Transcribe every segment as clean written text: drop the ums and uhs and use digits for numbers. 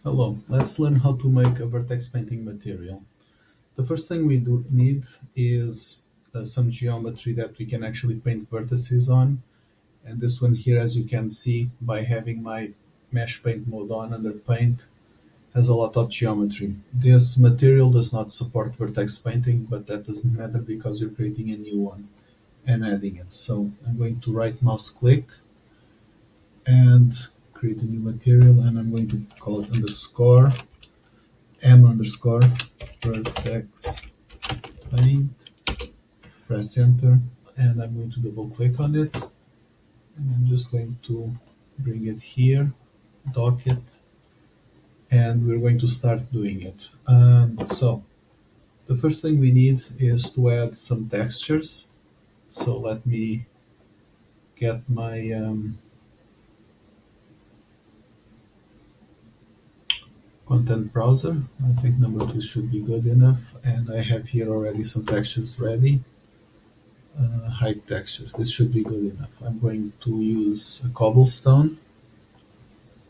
Hello, let's learn how to make a vertex painting material. The first thing we do need is some geometry that we can actually paint vertices on. And this one here, as you can see, by having my mesh paint mode on under paint, has a lot of geometry. This material does not support vertex painting, but that doesn't matter because we're creating a new one and adding it. So I'm going to right mouse click and create a new material, and I'm going to call it underscore m underscore vertex paint, press enter, and I'm going to double click on it, and I'm just going to bring it here, dock it, and we're going to start doing it. So the first thing we need is to add some textures. So let me get my content browser. I think number 2 should be good enough, and I have here already some textures ready. Height textures, this should be good enough. I'm going to use a cobblestone,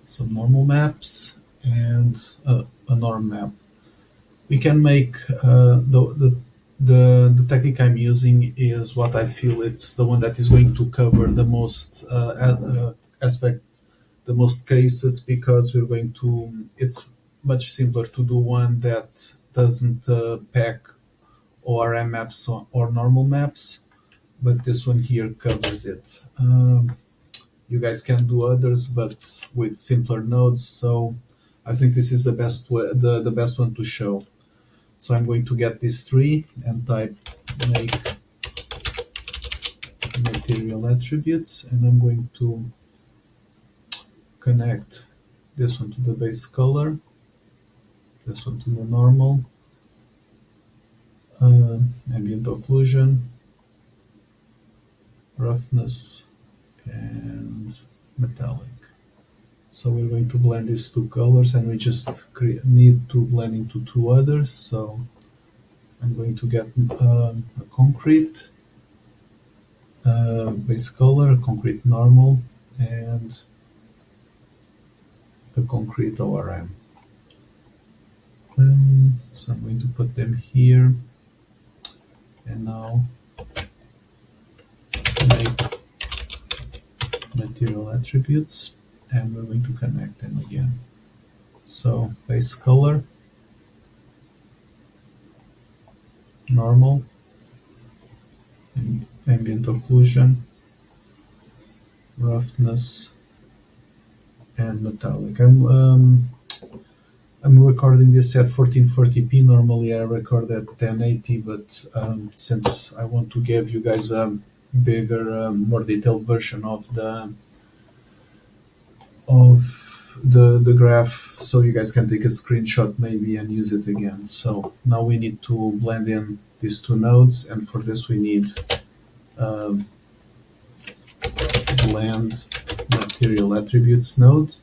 some normal maps, and a norm map. We can make the technique I'm using is what I feel it's the one that is going to cover the most aspect, the most cases, because we're going to. It's much simpler to do one that doesn't pack ORM maps or normal maps, but this one here covers it. You guys can do others, but with simpler nodes. So I think this is the best way, the best one to show. So I'm going to get this tree and type make material attributes, and I'm going to connect this one to the base color, this one to the normal, ambient occlusion, roughness, and metallic. So we're going to blend these two colors, and we just need to blend into two others. So I'm going to get a concrete base color, a concrete normal, and a concrete ORM. So I'm going to put them here, and now make material attributes, and we're going to connect them again. So base color, normal, ambient occlusion, roughness, and metallic. I'm recording this at 1440p. Normally I record at 1080, but since I want to give you guys a bigger, more detailed version of the graph, so you guys can take a screenshot maybe and use it again. So now we need to blend in these two nodes, and for this we need blend material attributes node,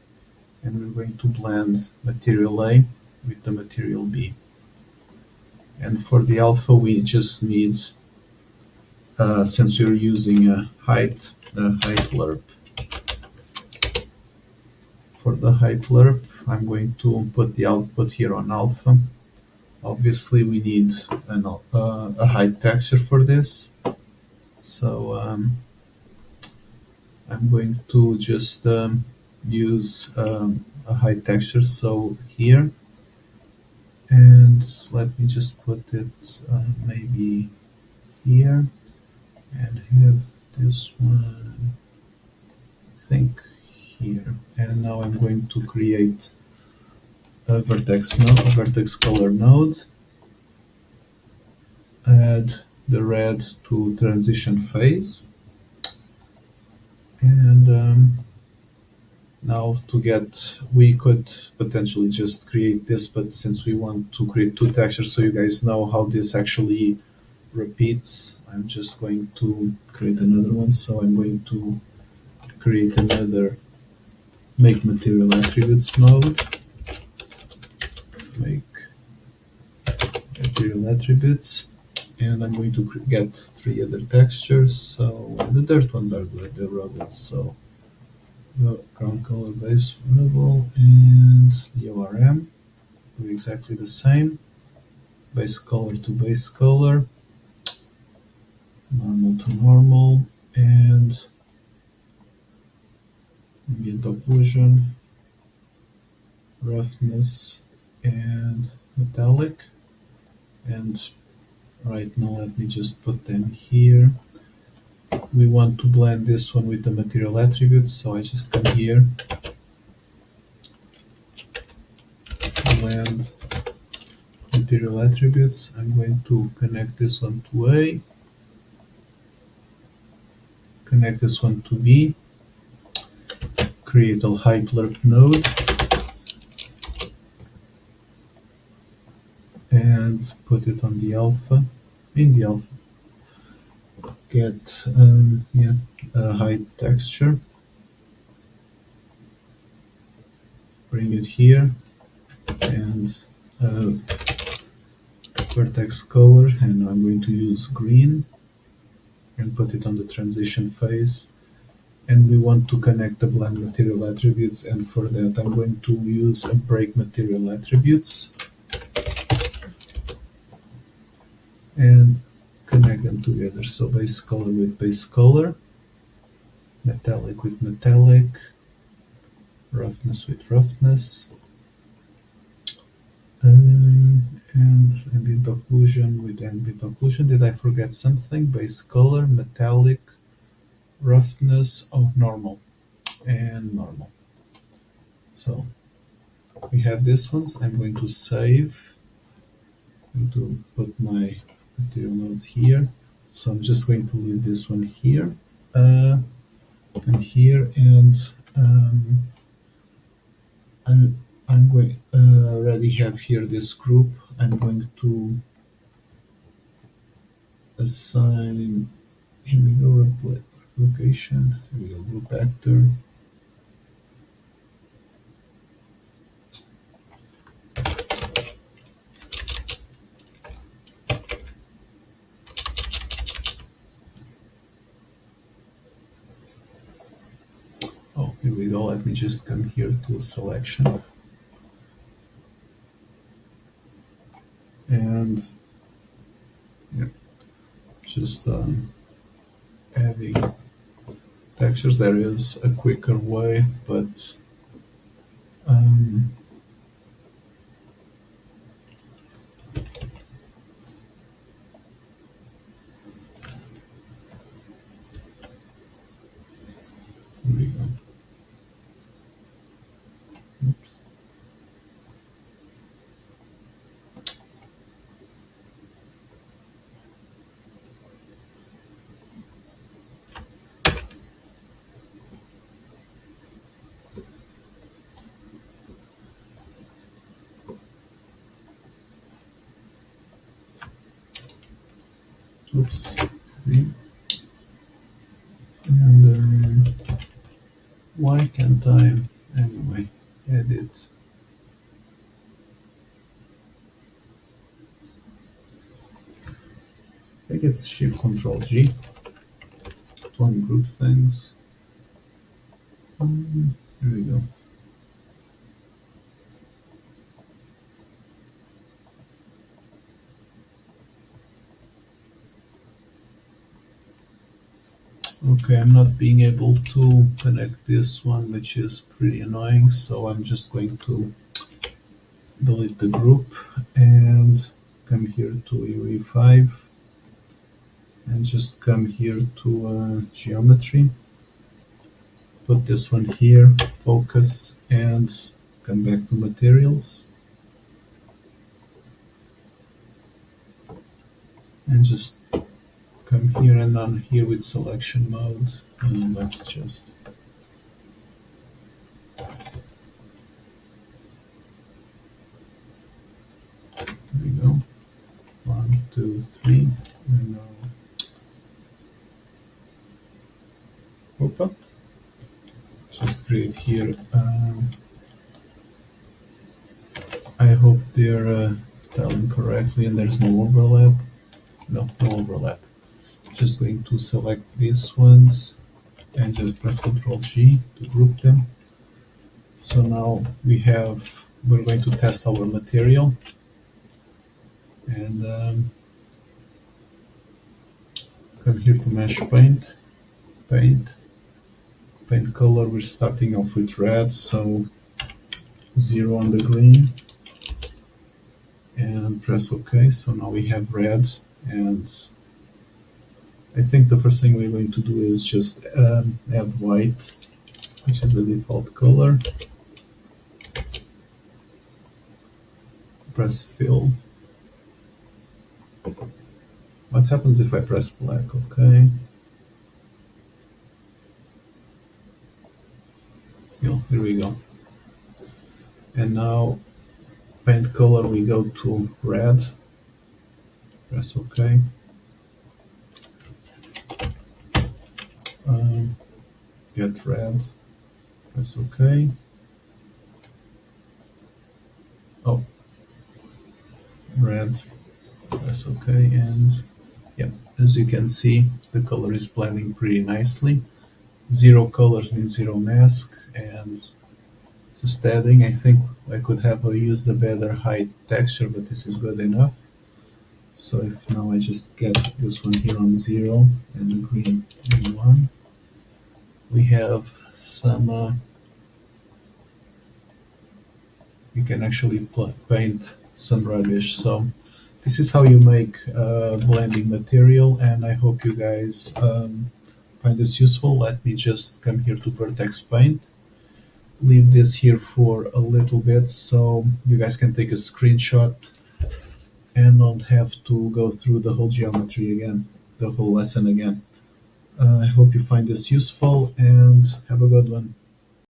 and we're going to blend material A with the material B. And for the alpha we just need, since we're using a height lerp. For the height lerp, I'm going to put the output here on alpha. Obviously we need a height texture for this, so I'm going to just use a height texture, so here, and let me just put it maybe here, and have this one, I think, here. And now I'm going to create a vertex node, a vertex color node, add the red to transition phase, and now to get, we could potentially just create this, but since we want to create two textures so you guys know how this actually repeats, I'm just going to create another one. So I'm going to create another make material attributes node, make material attributes, and I'm going to get three other textures. So the dirt ones are good, the rubble, so the ground color base rubble and the ORM. exactly the same. Base color to base color, normal to normal, and ambient occlusion, roughness, and metallic. And right now, let me just put them here. We want to blend this one with the material attributes, so I just come here, blend material attributes. I'm going to connect this one to A, connect this one to B, create a hyperlink node, and put it on the alpha, in the alpha. Get a height texture, bring it here, and vertex color, and I'm going to use green and put it on the transition phase. And we want to connect the blend material attributes, and for that I'm going to use a break material attributes and connect them together. So base color with base color, metallic with metallic, roughness with roughness, and ambient occlusion with ambient occlusion. Did I forget something? Base color, metallic, roughness, normal, and normal. So we have these ones. I'm going to save. I'm going to put my material node here. So I'm just going to leave this one here and here, and I'm going already have here this group. I'm going to assign. Here we go. Location. Here we go. Group actor. Oh, here we go. Let me just come here to selection. And yeah, just adding textures. There is a quicker way, but here we go. Oops. Oops. And why can't I anyway edit? I think it's Shift Control G to ungroup things. Here we go. Okay, I'm not being able to connect this one, which is pretty annoying, so I'm just going to delete the group and come here to UE5 and just come here to geometry, put this one here, focus, and come back to materials and just come here and on here with selection mode, and let's just there we go. 1, 2, 3, and now opa. Just create here. I hope they're telling correctly and there's no overlap. No overlap. Just going to select these ones and just press Ctrl G to group them. So now we have we're going to test our material. And come here to mesh paint, paint, paint color. We're starting off with red, so 0 on the green, and press OK. So now we have red, and I think the first thing we're going to do is just add white, which is the default color. Press fill. What happens if I press black? Okay. Here we go. And now paint color, we go to red. Press OK. Get red. Press OK. Oh, red. Press OK, and yeah, as you can see, the color is blending pretty nicely. 0 colors means 0 mask, and just adding. I think I could have used a better height texture, but this is good enough. So if now I just get this one here on 0 and the green on 1, we have some, you can actually paint some rubbish. So this is how you make blending material, and I hope you guys find this useful. Let me just come here to Vertex Paint, leave this here for a little bit so you guys can take a screenshot and don't have to go through the whole geometry again, the whole lesson again. I hope you find this useful, and have a good one.